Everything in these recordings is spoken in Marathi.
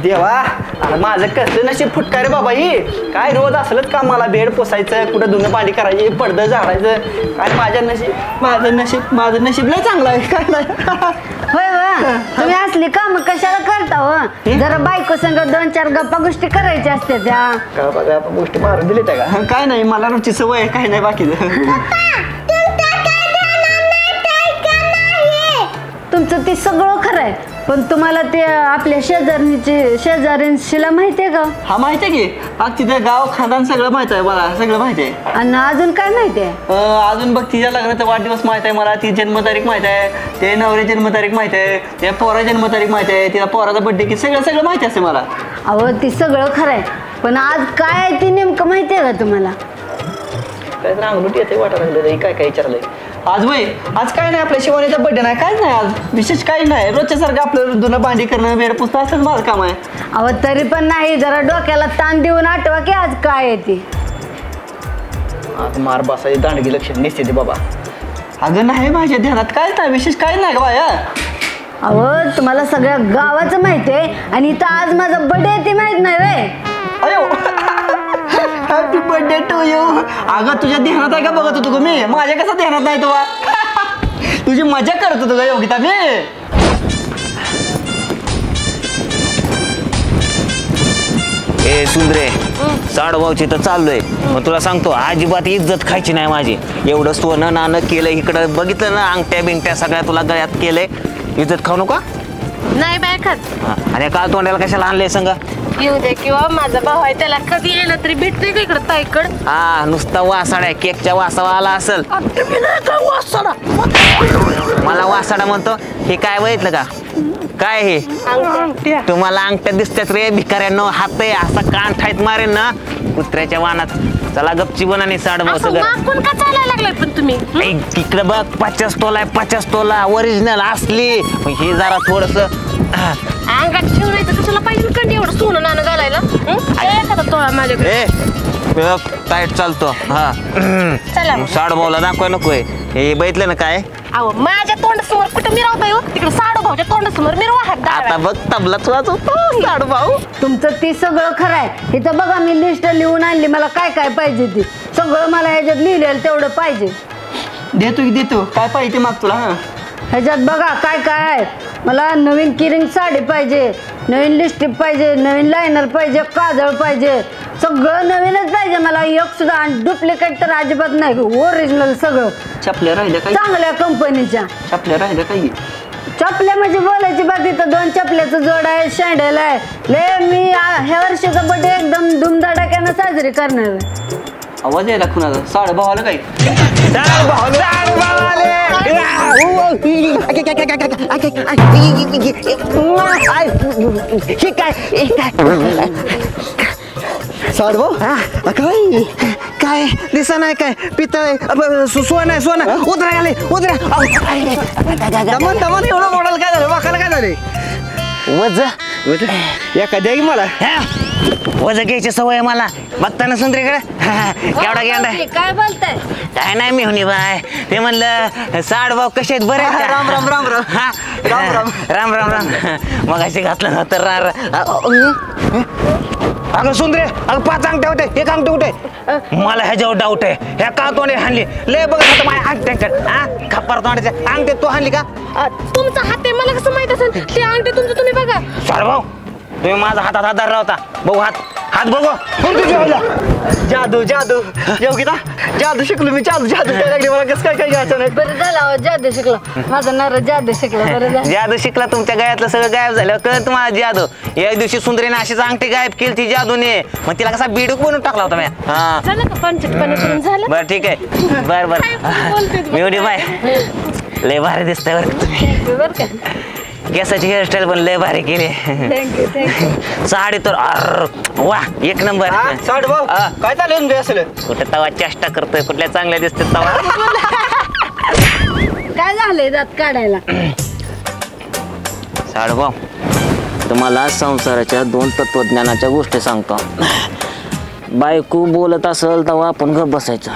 देवा अरे माझं कसलं नशीब फुटका रे बाबा ही काय रोज असलंच का मला बेड पोसायचं कुठं धुणं पाणी करायची पडदं झाडायचं काय माझं नशीब लय चांगलं आहे काय नाही होय वा तुम्ही असली काम कशाला करता हो जरा बायको संग 2-4 गप्पा गोष्टी करायच्या असते त्या गोष्टी मारून दिली त्या का काय नाही मला रोजची सवय आहे काय नाही बाकीचं तुमचं ते सगळं खरं आहे पण तुम्हाला ते आपल्या शेजाऱ्यांशीला माहिती आहे का हा माहिती आहे की तिथं गाव खानदान सगळं माहित आहे मला सगळं माहिती आहे आणि अजून काय माहिती आहे अजून बघ तिच्या लग्नाचा वाढदिवस माहित आहे मला ती जन्मतारीख माहित आहे ते नवरी जन्मतारीख माहित आहे त्या पोरा जन्मतारीख माहित आहे तिला पोराचा बर्थडे की सगळं माहिती असते मला अहो ती सगळं खरं आहे पण आज काय आहे ती नेमकं माहिती आहे का तुम्हाला काय रांगलुटी येते वाटायला लागलं काय विचारलंय आज वय आज काय नाही आपल्या शिवानीचा बर्थडे नाही काय नाही आज विशेष काही नाही रोजच्या सारखं आपलं धुणं भांडी करणं बेड पुसणं असंच माझं काम आहे अहो तरी पण नाही जरा डोक्याला ताण देऊन आठवा की आज काय आहे ती आज मार बसायची दांडगी लक्षण दिसते ते बाबा अगं नाही माझ्या ध्यानात काय नाही विशेष काही नाही का बाया अहो तुम्हाला सगळ्या गावाचं माहिती आहे आणि इथं आज माझा बर्थडे आहे ते माहित नाही रे अयो हॅपी बर्थडे टू यू अगं तुझ्या ध्यानात आहे का बघत होतो मी माझ्या कसं ध्यानात नाही तुला तुझी मजा करत होतो का योगिता मी ए सुंदरे साडभाऊची तर चाललोय मग तुला सांगतो अजिबात इज्जत खायची नाही माझी एवढं सोनं नाणं केलं इकडं बघितलं ना अंगठ्या बिंगट्या सगळ्या तुला गळ्यात केलंय इज्जत खाऊ नका नाही बाय खात आणि काल तोंडाला कशाला आणलंय सांगा येऊ दे किंवा माझा भाऊ आहे त्याला कधी येणं तरी भेटतोय का इकडं ताईकड हा नुसता वासाडा केकच्या वासावा आला असेल मला वासाडा म्हणतो हे काय बघितलं का काय हे तुम्हाला अंगठ्या दिसतात रे भिकाऱ्यांनो हात आहे असा कान ठाईत मारेन ना कुत्र्याच्या वानात चला गपची बनाने साडभाऊ कोण का चालायला लागलाय पण तुम्ही तिकडे बघ 50 तोला 50 तोला ओरिजिनल असली हे जरा थोडस अंगात ठेवण्याचं कशाला पाहिजे कंडी एवढं सोनं नाणं घालायला एखादा तोळा माझ्याकडे टाईट चालतो हा साडभाऊला दाखवाय नकोय हे बघितलं ना काय अहो माझ्या तोंडासमोर कुठं मिरवताय हो तिकडे साडूभाऊच्या तोंडासमोर मिरवा आता बघ तबलाच वाजवतो साडूभाऊ तुमचं ती सगळं खरं आहे इथं बघा मी लिस्ट लिहून आणली मला काय काय पाहिजे ती सगळं मला ह्याच्यात लिहिलेलं तेवढं पाहिजे देतो काय पाहिजे माग तुला हा ह्याच्यात बघा काय काय आहे मला नवीन किरिंग साडी पाहिजे नवीन लिपस्टिक पाहिजे नवीन लायनर पाहिजे काजळ पाहिजे सगळं नवीनच पाहिजे मला एक सुद्धा आणि डुप्लिकेट तर अजिबात नाही ओरिजिनल सगळं चपल्या राहिल्या काही चांगल्या कंपनीच्या चपल्या राहिल्या काही चपल्या म्हणजे बोलायची बात इथं 2 चपल्याचं जोड आहे शँडल आहे ले मी ह्या वर्षीचा बर्थडे एकदम धुमधडाक्यानं साजरी करणार आहे आवाज यायला कुणाचा साडभावाला काही साडभाऊ काय काय दिसा नाही काय पितळ सोनं सोनं उतरा आले उतरा दमन एवढं मॉडेल काय झालं वाकायला काय झाले वज एखाद्या की मला वज घ्यायची सवय मला बघताना सुंदरीकडे केवढा गेंडा काय बोलताय काय नाही मी होणी बाय ते म्हणलं साडभाऊ कसे आहेत बरे राम राम राम राम राम राम राम राम राम मग अशी घातलं ना तर अगं सुंदरे अगं 5 अंगठे होते 1 अंगठे कुठे मला ह्याच्यावर डाऊट आहे ह्या का तोंडे हाणली लय बघ आता माझ्या अंगठ्याकडे खप्पर तोंडाच्या अंगठे तो हाणली का तुमचा हात आहे मला कसं माहित असेल ते अंगठे तुमचं तुम्ही बघा साडभाऊ तुम्ही माझा हातात हात धरला होता बघू हात बघू जादू योगिता जादू शिकलो मी जादू काय लागली मला कसं काय घ्यायचं नाही बरं झालं जादू शिकला माझा नवरा जादू शिकला बरं झालं जादू शिकला तुमच्या गळ्यातलं सगळं गायब झालं कळत तुम्हाला जादू एक दिवशी सुंदरीने अशीच अंगठी गायब केली ती जादूने मग तिला कसा बीडूक बनवून टाकला होता मी हा झालं का पंचटपणा करून झालं बरं ठीक आहे बरं मी एवढी बाय लय भारी दिसतंय बरं तुम्ही बरं का केसाची हेअरस्टाईल पण लय भारी केली थँक्यू साडी तर वा 1 नंबर साडभाऊ काय चालेल असेल कुठे तवा चेष्टा करतोय कुठल्या चांगल्या दिसते तवा काय झालंय दात काढायला साडभाऊ तुम्हाला संसाराच्या 2 तत्वज्ञानाच्या गोष्टी सांगतो बायको बोलत असेल तेव्हा आपण गप बसायचं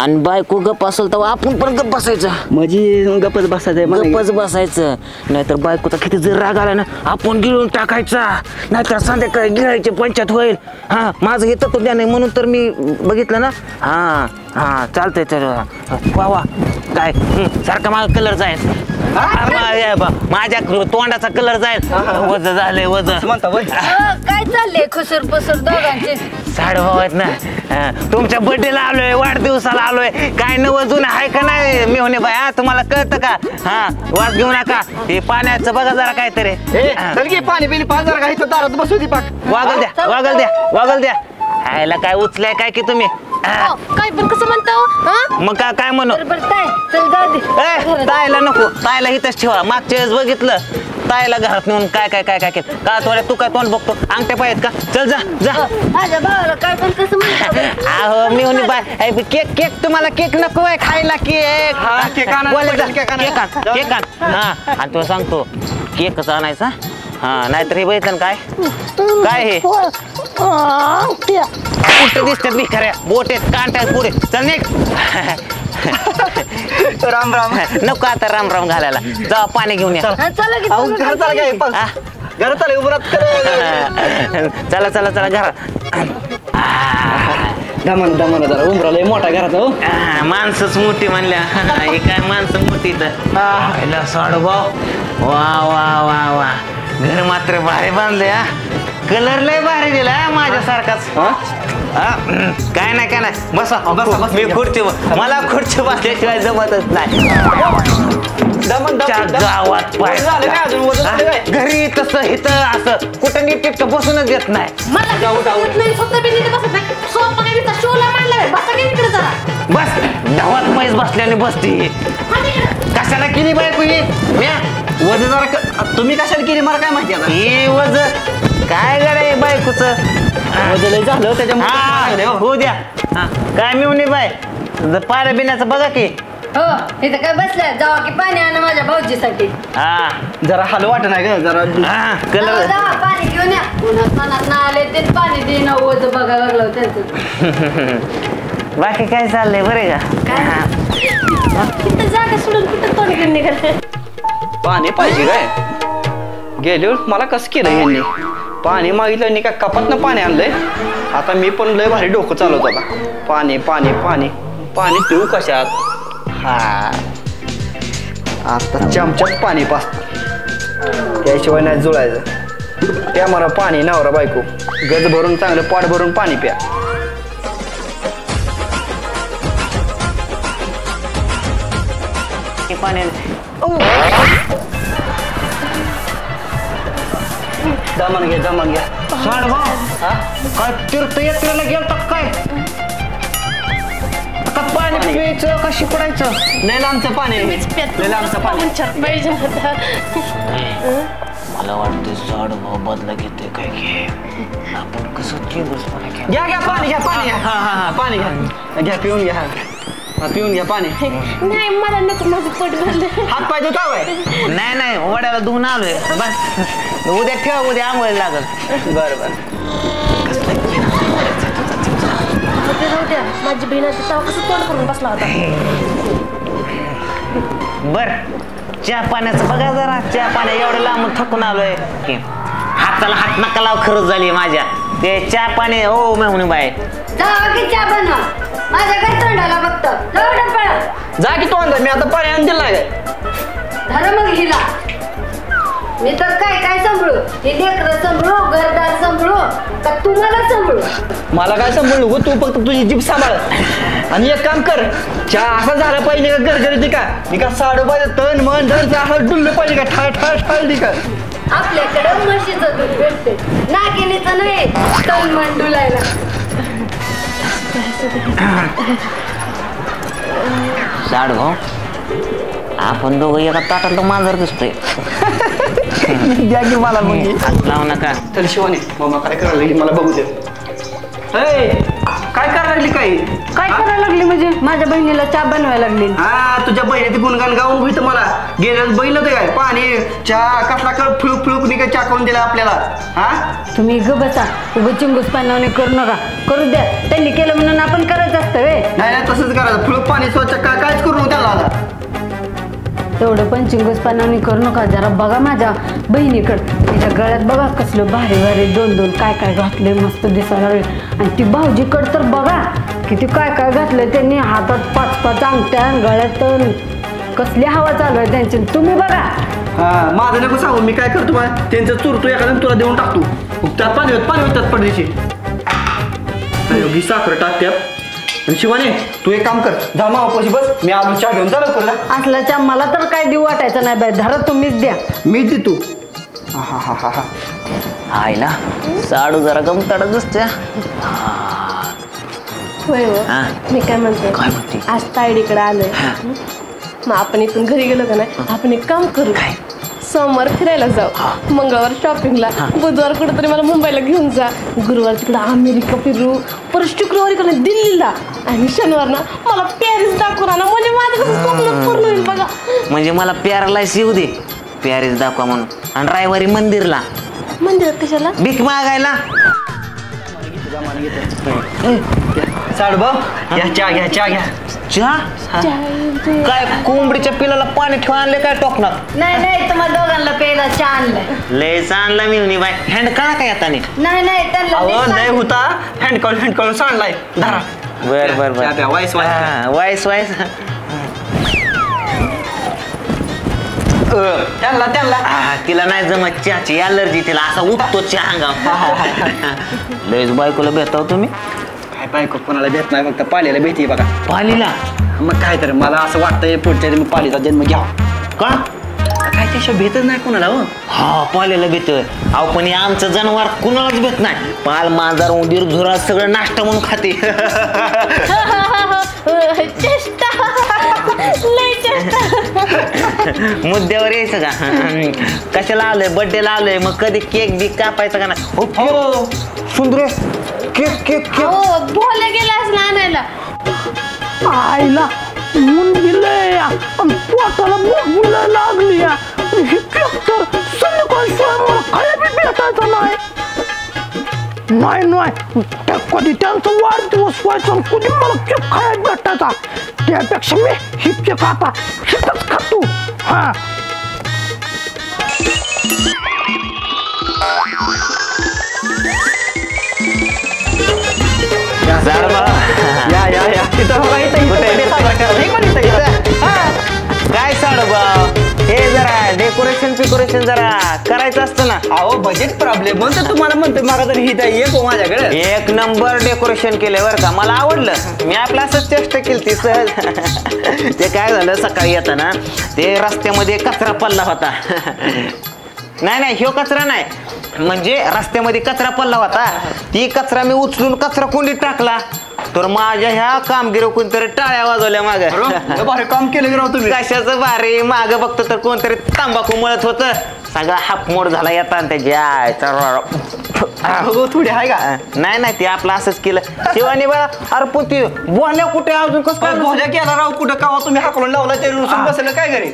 आणि बायको गप्प असेल तर आपण पण गप्प बसायचं. म्हणजे गप्पच बसायचंय मला. गप्पच बसायचं. नाहीतर बायकोचा किती जर राग आला ना आपण गिळून टाकायचा. नाहीतर संध्याकाळी गिळायची पंचायत होईल. हा माझं हे तत्व ज्ञान आहे म्हणून तर मी बघितलं ना. हा हा चालतंय. तर वा वा काय सारखा माझा कलर जाईल. माझ्या तोंडाचा कलर जाईल. वज झालंय वज. काय चाललंय खुसूर पुसूर दोघांचे? साडेभाऊ आहेत ना. तुमच्या बर्थडेला आलोय वाढदिवसाला आलोय. काय नवं जुनं आहे का नाही मेवणे बाय? हा तुम्हाला कळतं का? हा वाद घेऊ नका. हे पाण्याचं बघा जरा काहीतरी. चल की पाणी पिणी पाच जरा काही दारात बसू दे पाक. वागल द्या वागल द्या वागल द्या. आयला काय उचलाय काय की तुम्ही? काय पण कसं म्हणतो? मग काय म्हणू? बरोबर काय चल जाऊ दे. तायला नको. तायला इथंच ठेवा. मागच्या वेळेस बघितलं तायला घरात नेऊन काय काय काय काय केलं का? थोड्या तू काय तोंड बघतो अंगठ्या पाहिजेत का? चल जा जा. माझ्या भावाला काय पण कसं म्हणतो? अहो मी म्हणे बाय केक केक तुम्हाला केक नको आहे खायला केक. हा, केक आणा. बोलायचं. केक आणा. केक आण केक आण. हा आणि तुला सांगतो केकच आणायचा. हा नाहीतर हे बघितलं काय काय हे कुठं दिसतात भिकाऱ्या बोट आहेत कांट्यात पुढे. चल निघ. राम राम. नको आता राम राम घालायला. जा पाणी घेऊन या. चला की अहो घरात चाला काय घरात आले उभरात चला चला चला घरात. दमन दमन जरा उमराला मोठा घरात. हो माणसंच मोठी म्हणल्या. हे काय माणसं मोठी तर साडूभाऊ. वा वा वा वा घर मात्र भारी बांधले. हा कलर लय भारी दिला माझ्यासारखाच. काय नाही काय नाही बसा. मी खुर्ची मला खुर्ची बसल्याशिवाय जमतच नाही. गावात घरी तसं इथं असं कुठं नीट टिटकं बसूनच येत नाही. बस धावात पैस बसल्याने बसती. कशाला केली बायको ही? वज जरा तुम्ही कशाला केली मला काय माहिती आता. ही वज काय गडे बायकोच वज लय झालं त्याच्यामुळे. हो द्या. काय मिळून बाय पाण्या बिण्याचं बघा की. हो इथं काय बसलाय जावा की पाणी आणा माझ्या भाऊजीसाठी. हा जरा हलू वाट नाही का जरा. कलर जावा पाणी घेऊन या. उन्हात ना आले ते पाणी देईन ओझ बघायला लागलं त्यांचं. बाकी काय चाललंय बरे का? तिथं जागा सोडून कुठं तोंड घेऊन निघाल? पाणी पाहिजे काय? गेल्यावर मला कसं केलं यांनी? पाणी मागितलं का कपातनं पाणी आणलंय. आता मी पण लय भारी डोकं चालवतो आता. पाणी पाणी पाणी पाणी पिऊ कशात? हा आता चमच्यात पाणी पाजतं त्याशिवाय नाही जुळायचं. प्या मला पाणी नवरा बायको गज भरून चांगलं पाट भरून पाणी प्या. पाणी दमन घ्या दमन घ्या. काय तीर्थयात्रेला गेलता काय? पाणी प्यायचं का शिपडायचं? लय लांबचं पाणी लय लांबचं पाणी. मला वाटतं साडूभाऊ बदला घेते काय घे. आपण कसं दिवस घ्या घ्या पाणी घ्या पाणी घ्या. हा हा हा पाणी घ्या घ्या पिऊन घ्या. पिऊन घ्या पाणी. नाही मला नको माझं पोट भरलं. हात पाय धुता बाय. नाही नाही वड्याला धुवून आलोय. बस उद्या ठेवा उद्या आंघोळी लागल. बरं बरं. माझी बहीण तेव्हा कसं तोंड करून बसला होता. बर चहा पाण्याचं बघा जरा. चहा पाण्या एवढं लांबून थकून आलोय की हाताला हात नका लाव खरंच झाली माझ्या. ते चहा पाणी हो म्हणून बाय जावा की चहा बनवा. माझ्या काय तोंडाला बघतो. जाऊ पळा. जा की तोंड मी आता पाणी आणून दिलं काय? धर मग हिला. मी तर काय काय सांभाळू? हे लेकरं सांभाळू घरदार सांभाळू का तुम्हाला सांभाळू? मला काय सांभाळू गो तू फक्त तुझी जीभ सांभाळ. आणि एक काम कर चहा असं झालं पाहिजे का गरगरीत का? मी का साडू पाहिजे तण मन धर असं डुललं पाहिजे का ठाळ ठाळ ठाळ का? आपल्याकडे म्हशीचं दूध भेटते नागिनीचं नाही तण मन डुलायला. साडूभाऊ आपण दोघं एका ताटात मांजर दिसतोय. द्या की मला मग. हात लावू नका. चल शिवानी मग काय करायला मला बघू दे. काय करायला लागली काय काय करायला लागली म्हणजे माझ्या बहिणीला चहा बनवायला लागली हा तुझ्या बहिणीचं गुणगान गाऊन होईत मला गेलं बहिलं ते काय पाणी चहा कसला कळ फुळूक फुळूक निघा चहा करून दिला आपल्याला हा तुम्ही ग बसा उगं चिंगूस पानावणे करू नका करू द्या त्यांनी केलं म्हणून आपण करायचं असतं वे नाही नाही तसंच करायचं फुळूक पाणी स्वच्छ कायच करू त्याला आता तेवढं पण चिंगूस पानावणे करू नका जरा बघा माझ्या बहिणीकडं तिच्या गळ्यात बघा कसलं भारी भारी दोन दोन काय काय घातले मस्त दिसायला लागले आणि ती भाऊजीकडं तर बघा किती काय काय घातलंय त्यांनी हातात 5-5 अंगठ्या गळ्यात कसली हवा चालू आहे त्यांची तुम्ही बघा हा माझं नको सांगू मी काय करतो बा त्यांचं चुरतो एखाद्या तुला देऊन टाकतो त्यात पाणी होतात पडदेशी साखर टाकत्यात आणि शिवाने तू एक काम कर जा मावापाशी बस मी आलू चहा घेऊन चालू कर असला चहा मला तर काय देऊ वाटायचं नाही बाई धरा तुम्हीच द्या मी देतो हा हा हा हा आईला साडू जरा गमताडच दिसत्या होय हो. हा. मी काय म्हणते काय म्हणते? आज तायडीकडे आलोय मग आपण इथून घरी गेलो का नाही आपण एक काम करू काय? सोमवार फिरायला जाऊ मंगळवार शॉपिंगला बुधवार कुठेतरी मला मुंबईला घेऊन जा गुरुवार तिकडे अमेरिका फिरू परत शुक्रवारी का नाही दिल्लीला आणि शनिवार ना मला पॅरिस दाखवून आणा म्हणजे माझं कसं स्वप्न पूर्ण होईल बघा म्हणजे मला पॅरालाइस येऊ दे पॅरिस दाखवा म्हणून आणि रविवारी मंदिरला मंदिरात कशाला भीक मागायला साड भाऊ घ्या चहा घ्या चहा काय कोंबडीच्या पिलाला पाणी ठेवा आणले काय टोकनात नाही तुम्हाला दोघांना प्यायला चहा आणलाय लयच आणला मी बाय हँड काढा काय आता नाही त्यांना अहो मीच नाही होता हँड सांडलाय धरा बर बर चहा प्या, वाईस वाईस वाईस त्यांना तिला नाही जमत चहाची अलर्जी तिला असा उठतो चहा अंगावर लयच बायकोला भेटाव तुम्ही काय बायको कोणाला भेट नाही फक्त पालीला भेटी बघा पालीला मग काय तर मला असं वाटतंय पुढच्या मग पालीचा जन्म घ्यावा का काय त्याशिवाय भेटच नाही कोणाला हो हा पाल्याला भेटतोय अहो पण हे आमचं जनावर कुणालाच भेट नाही पाल मांजर उंदीर झुरा सगळं नाश्ता म्हणून खाते चेष्टा लय चेष्टा मुद्द्यावर यायचं का कशाला आलोय बर्थडेला आलोय मग कधी केक बी कापायचा का नाही हो सुंदर केक केक केक हो भोले गेलास ना आणायला आईला ऊन गेलंय आणि पोटाला मुलं लागली ही केक तर संध्याकाळशिवाय मला खाया बी भेटायचं नाही कधी त्यांचा वाढदिवस व्हायचा आणि कधी मला केक खाया भेटायचा त्यापेक्षा मी ही केक आता हिथंच खातो हा या तिथं बघा इथं birthday साजरा करायला. एक मिनिट इथं. काय साडू भाऊ हे जरा डेकोरेशन जरा करायचं असतं ना अहो बजेट प्रॉब्लेम म्हणतो तुम्हाला म्हणतो मागा तरी ही एक हो माझ्याकडे एक नंबर डेकोरेशन केलं बरं का मला आवडलं मी आपलं असंच चेष्टा केली ती सहज ते काय झालं सकाळी येताना ते रस्त्यामध्ये कचरा पडला होता नाही ह्यो कचरा नाही म्हणजे रस्त्यामध्ये कचरा पडला होता ती कचरा मी उचलून कचरा कुंडीत टाकला तर माझ्या ह्या कामगिरी कोणतरी टाळ्या वाजवल्या माग भारी काम केलं राव तुम्ही कशाचं भारी माग बघतो तर कोणतरी तंबाखू मळत होत सगळा हाफ मोड झाला येता त्याच्या हो थोडी आहे का नाही ते आपलं असंच केलं शिवानी बघा अरे पोती बोलल्या कुठे अजून कसं काय भोजा केला राव कुठं कावा तुम्ही हाकलून लावला ते रुसून बसलं काय घरी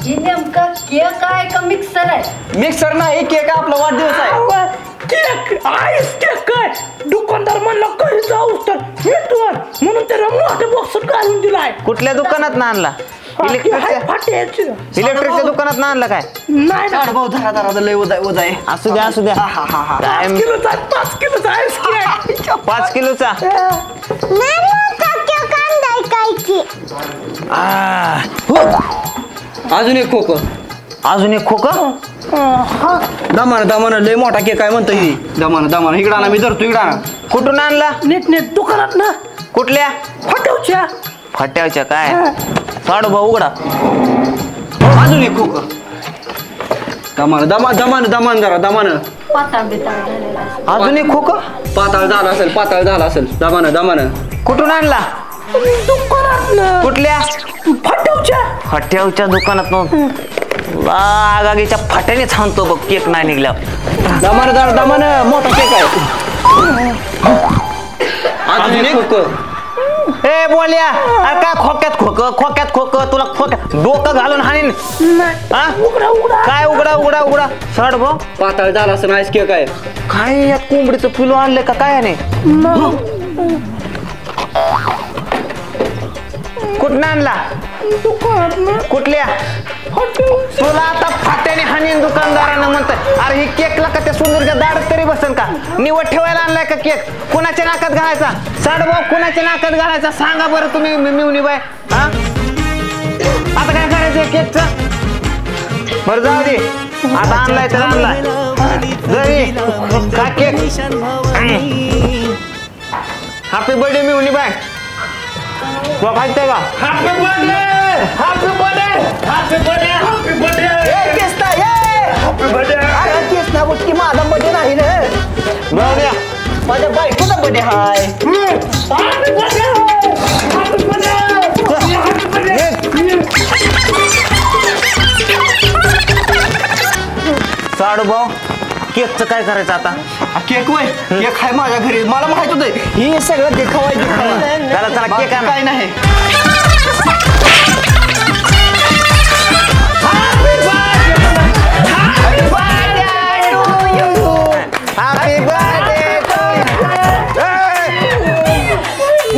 नेमका केक आहे का मिक्सर आहे मिक्सर नाही केक आपला वाढदिवस आहे केक आईस केक काय दुकानदार म्हणला काही जाऊस तर भेटवर म्हणून त्याला मोठ्या बॉक्सात घालून दिलाय कुठल्या दुकानात ना आणला इलेक्ट्रिकच्या दुकानात आणला काय नाही झाड भाऊ धरा लय उदा आहे असू द्या काय 5 किलोचा आईस केक 5 किलोचा अजून एक खोक अजून एक खोका दमान लय मोठा केक आहे म्हणतो ही दमान इकडं आणा मी धरतो इकडं आणा कुठून आणला नीट दुकानात ना कुठल्या फटवच्या फट्यावच्या काय साडू भाऊ उघडा अजून एक खोक दमान जरा दमान पाताळ बिताळ झालेला असं. अजून एक खोका पाताळ झाला असेल दमान कुठून आणला दुकानात ना कुठल्या फटवच्या फट्यावच्या दुकानात तुला आगागीच्या फाट्याने थांबतो बघ केक नाही निघल्या. दमान मोठा केक आहे. अजून एक खोकं. ए बोल्या अरे काय खोक्यात खोक तुला खोक्यात डोकं घालून हाणीन. हा? काय उघडा साड भाऊ पातळ झाला असं नाईस केक आहे. काय यात कोंबडीचं पिलू आणलंय का काय नाही कुठं आणला कुठल्या तुला आता फाट्याने हाणीन दुकानदारानं म्हणतोय. अरे ही केकला का त्या सुंदरच्या दाढत तरी बसन का निवड ठेवायला आणलाय का केक कुणाच्या नाकात घालायचा साड भाऊ कुणाच्या नाकात घालायचा सांगा बरं तुम्ही मिवनी बाय. हा आता काय करायचंय केकचं बरं जाऊ दे आता आणलाय तर आणलाय घरी का केक. हॅपी बर्थडे मिवनी बाय बघायचंय का हॅपी बर्थडे माझा बर्थडे नाही रे जाऊया माझ्या बायकोचा बर्थडे हाय. साडू भाऊ केकचं काय करायचं आता केक वय केक आहे माझ्या घरी मला माहित होतं हे सगळं देखावायचं. चला केक आण. काय नाही हॅपी बर्थडे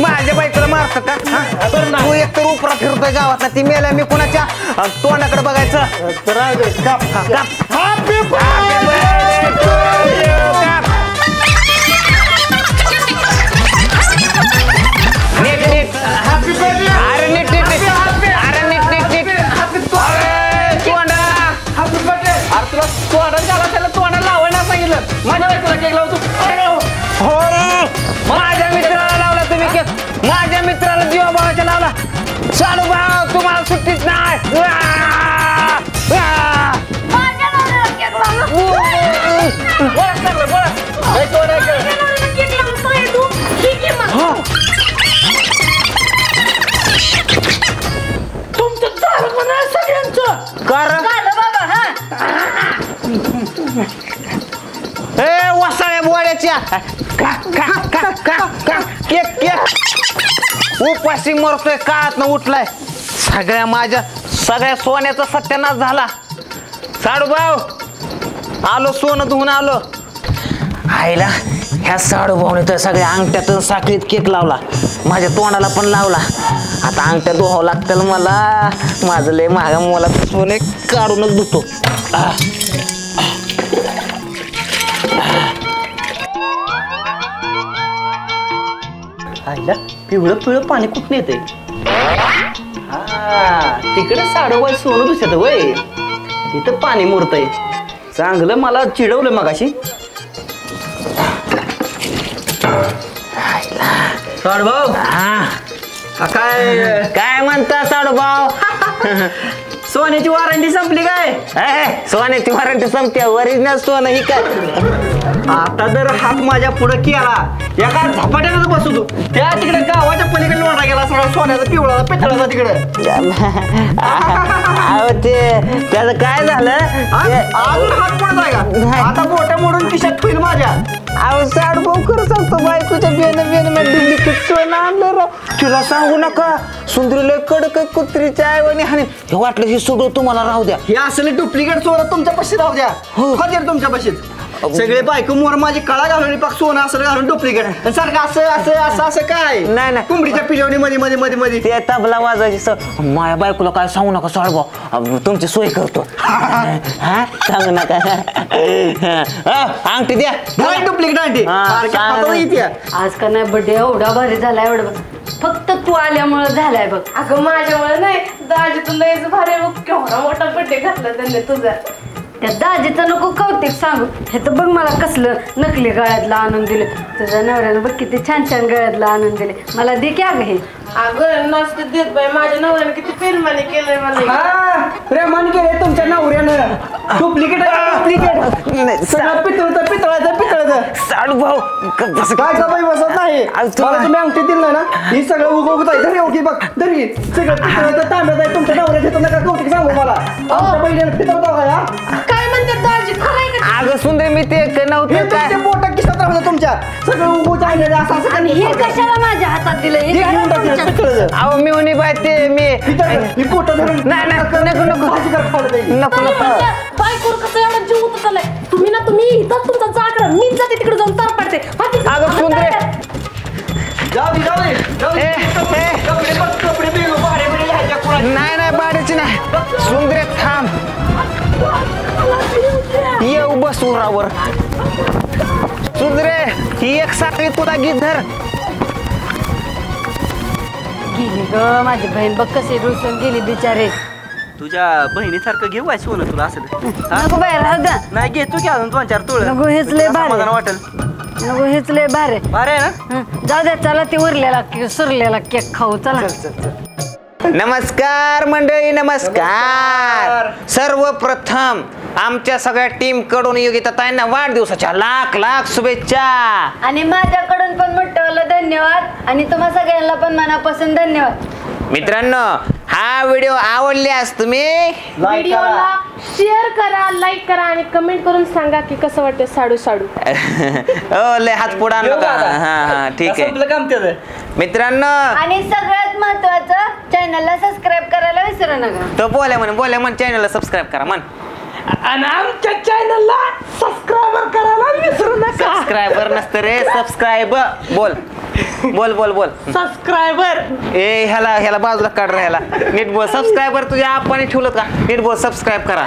माझ्या बाईकला मारत का तू एक तर उपरा फिरतोय गावात ती मेल्या मी कोणाच्या तोंडाकडे बघायचं. हॅपी अरे नीट तुला तोंडात झाला त्याला तोंडाला लावायला सांगितलं माझ्या बायकोला केक लावतो. हो माझ्या मित्राला लावला तुम्ही केक माझ्या मित्राला जीवाभावाच्या लावला साडू भाऊ तुम्हाला सुट्टीच नाही. तुमचं झालं म्हणा सगळ्यांचं कारण ए वसाळ्या बोड्याच्या केक उपाशी मरतोय काळात न उठलाय सगळ्या सोन्याचा सत्यानाश झाला. साडू भाऊ आलो सोनं धुवून आलो. आईला ह्या साडू भाऊने तर सगळ्या अंगठ्यात साखळीत केक लावला माझ्या तोंडाला पण लावला. आता अंगठ्या धुवावं लागतील मला माझं लय महागा मला सोने काढूनच धुतो. आईला पिवळं पाणी कुठून येते. हा तिकडे साडोबाई सोनं दुसऱ्यात वय तिथं पाणी मुरतय चांगलं मला चिडवलं मगाशी. साडूभाऊ काय काय म्हणता साडू भाऊ सोन्याची वॉरंटी संपली काय. सोन्याची वॉरंटी संपते ओरिजिनल सोनं ही काय. आता जर हात माझ्या पुढे केला एका झपाट्यानं बसू तू त्या तिकडे गावाच्या पलीकडे लोटा गेला सगळा सोन्याचा पिवळा पेटळाचा तिकडे. ते त्याचं काय झालं अजून हात पडत आहे का आता बोट मोडून खिशात ठेवईल माझ्या. अहो साडू भाऊ खरं सांगतो बायकोच्या बेन डुप्लिकेट सोनं आणलं राव. तिला सांगू नका सुंदरीला कडक कुत्रीच्या आईवानी हानी हे वाटलं हे सगळं तुम्हाला राहू द्या. हे असले डुप्लिकेट सोनं तुमच्या पाशी राहू द्या हजर तुमच्या पाशीच. सगळे बायको मोर माझी कळा घालून पाक सोनं असं घालून डुप्लिकेट सारखं असं काय नाही. कुंबडीच्या पिलवणी मध्ये ते तबला वाजवायची माझ्या बायकोला काय सांगू नका साडू भाऊ तुमची सोय करतो. हा सांगू नका अंगठी द्या डुप्लिकेट आणते आज का नाही बर्थडे एवढा भारी झालाय एवढं फक्त तू आल्यामुळे झालाय बघ. अगं माझ्यामुळे नाही दाजी तुला यायचं भारी बघ केवढा मोठा बड्डे घातला त्यांनी तुझा. त्या दाजीचं नको कौतिक सांगू हे तर बघ मला कसलं नकली गळ्यातलं आणून दिलं तुझ्या नवऱ्यानं बघ किती छान गळ्यातलं आणून दिले मला दे की अगं हे. अगं नसते देत बाई माझ्या नवऱ्याने किती प्रेमाने केलंय मला हा प्रेमाने केले तुमच्या नवऱ्यानं डुप्लिकेट सगळं पितळाचं साडू भाऊ कसं काय का बाई बसत नाही मला तुम्ही अंगठी दिली नाही ना ही सगळं उगवत आहे धरी ओके बघ धरी सगळं पितळाचं तांब्यात आहे तुमच्या नवऱ्याच्या येतो नका कौतिक सांगू मला आमच्या बहिणीला पितळतो का या काय म्हणतात दाजी खरंय का अगं सुंदर मी ते नव्हतं हे काय तुमच्या बोटात किस्सा राहतं तुमच्या सगळं उगवत आहे असं असं आणि हे कशाला माझ्या हातात दिलं हे हे करा घेऊन टाकलं तुमच्या- पितळाचं अहो मी म्हणे बाय ते मी ही पोटं धरून नाही, नको. भाजी कर खायला द्यायची. नको नको बायकोर कसं एवढा जीव होत चाललाय तुम्ही इथंच तुमचा जागरा मीच जाते तिकडे जाऊन तार पडते अगं सुंदरे जाऊ दे ए, ए. कपडे बिघडू, भाडे बिडे घ्यायच्या कुणाचे. नाही बाडीची नाही सुंदरे थांब येऊ बस उरावर सुंदरे ही एक साखळी तुला गीत धर गेली ग माझी बहीण बघ कशी रुसून गेली बिचारे तुझ्या बहिणीसारखं घेऊ आहे सोनं तुला असं नको बाहेर राहू द्या नाही घेतो की अजून 2-4 तुळ नको हेच लय भारी वाटेल नको हेच लय भारी बरं आहे ना हं, जाऊ द्या चला ती उरलेला सुरलेला केक खाऊ चला नमस्कार मंडळी नमस्कार सर्वप्रथम आमच्या सगळ्या टीम कडून योगिता ताईंना वाढदिवसाच्या लाख लाख शुभेच्छा आणि माझ्याकडून पण मोठं धन्यवाद आणि तुम्हा सगळ्यांना पण मनापासून धन्यवाद मित्रांनो हा व्हिडिओ आवडल्यास तुम्ही व्हिडिओला शेअर करा लाईक करा आणि कमेंट करून सांगा की कसं वाटतं साडू हो लय हात पुढे आणलं का हा ठीक आहे संपलं काम त्याचं मित्रांनो आणि सगळ्यात महत्वाचं चॅनलला सबस्क्राईब करायला विसरू नका तो बोल्या म्हण चॅनलला सबस्क्राईब करा म्हण आणि आमच्या चॅनलला सबस्क्राईबर करायला विसरू नका सबस्क्रायबर नसतं रे सबस्क्राईब बोल बोल बोल बोल सबस्क्रायबर ए ह्याला बाजूला काढ रे ह्याला नीट बोल सबस्क्रायबर तुझ्या आपण ठेवलं का नीट बोल सबस्क्राईब करा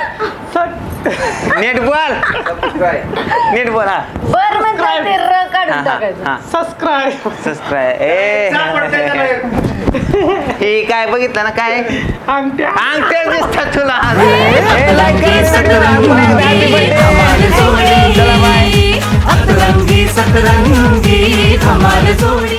नीट बोल हा बर म्हणतात ते र काढून टाकायचं हा सबस्क्राईब सबस्क्राईब ए हे काय बघितलं ना काय आमच्या अंगठ्या दिसतात तुला ए, like करा, happy birthday. चला, bye. सतरंगी सतरंगी धमाल जोडी